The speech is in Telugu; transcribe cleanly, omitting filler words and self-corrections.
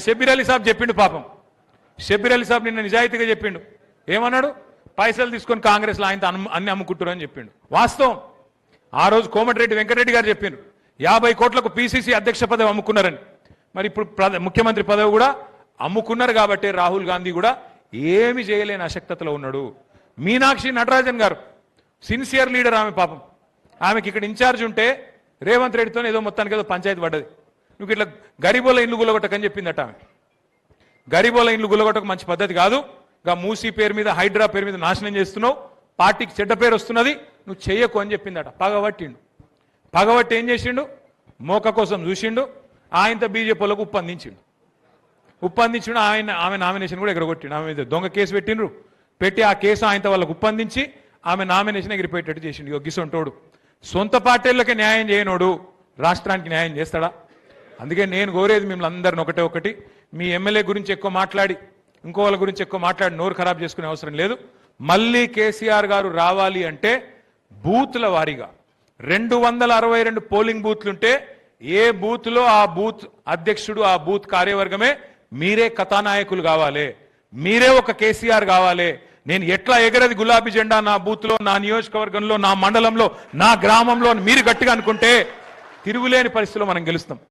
షబ్బీర్ అలీ సాబ్ చెప్పిండు పాపం. షబ్బీర్ అలీ సాబ్ నిన్న నిజాయితీగా చెప్పిండు. ఏమన్నాడు? పైసలు తీసుకొని కాంగ్రెస్లో ఆయన అన్ని అమ్ముకుంటారు అని చెప్పిండు. వాస్తవం. ఆ రోజు కోమటిరెడ్డి వెంకటరెడ్డి గారు చెప్పిండు 50 కోట్లకు పీసీసీ అధ్యక్ష పదవి అమ్ముకున్నారని. మరి ఇప్పుడు ముఖ్యమంత్రి పదవి కూడా అమ్ముకున్నారు కాబట్టి రాహుల్ గాంధీ కూడా ఏమి చేయలేని అశక్తతలో ఉన్నాడు. మీనాక్షి నటరాజన్ గారు సిన్సియర్ లీడర్ ఆమె పాపం. ఆమెకి ఇక్కడ ఇన్ఛార్జ్ ఉంటే రేవంత్ రెడ్డితో ఏదో మొత్తానికి ఏదో పంచాయతీ పడ్డది. నువ్వు ఇట్లా గరీబోల ఇండ్లు గుల్లగొట్టకని చెప్పిందట ఆమె. గరీబోల ఇండ్లు గుల్లగొట్టక మంచి పద్ధతి కాదు. గా మూసీ పేరు మీద హైడ్రా పేరు మీద నాశనం చేస్తున్నావు, పార్టీకి చెడ్డ పేరు వస్తున్నది, నువ్వు చెయ్యకు అని చెప్పిందట. పగబట్టిండు. పగబట్టి ఏం చేసిండు? మోక కోసం చూసిండు. ఆయనతో బీజేపీలకు ఉప్పందించిండు. ఆమె నామినేషన్ కూడా ఎగరగొట్టిండు. ఆమె మీద దొంగ కేసు పెట్టిండ్రు. పెట్టి ఆ కేసు ఆయనతో వాళ్ళకు ఉప్పందించి ఆమె నామినేషన్ ఎగిరిపోయేటట్టు చేసిండు. ఇగో గిసొంటోడు సొంత పార్టీలకే న్యాయం చేయనోడు రాష్ట్రానికి న్యాయం చేస్తాడా? అందుకే నేను కోరేది మిమ్మల్ని అందరిని ఒకటి, మీ ఎమ్మెల్యే గురించి ఎక్కువ మాట్లాడి ఇంకో వాళ్ళ గురించి ఎక్కువ మాట్లాడి నోరు ఖరాబ్ చేసుకునే అవసరం లేదు. మళ్ళీ కేసీఆర్ గారు రావాలి అంటే బూత్ల వారీగా 262 పోలింగ్ బూత్లుంటే ఏ బూత్లో ఆ బూత్ అధ్యక్షుడు, ఆ బూత్ కార్యవర్గమే మీరే కథానాయకులు కావాలి. మీరే ఒక కేసీఆర్ కావాలి. నేను ఎట్లా ఎగరది గులాబీ జెండా నా బూత్లో, నా నియోజకవర్గంలో, నా మండలంలో, నా గ్రామంలో మీరు గట్టిగా అనుకుంటే తిరుగులేని పరిస్థితిలో మనం గెలుస్తాం.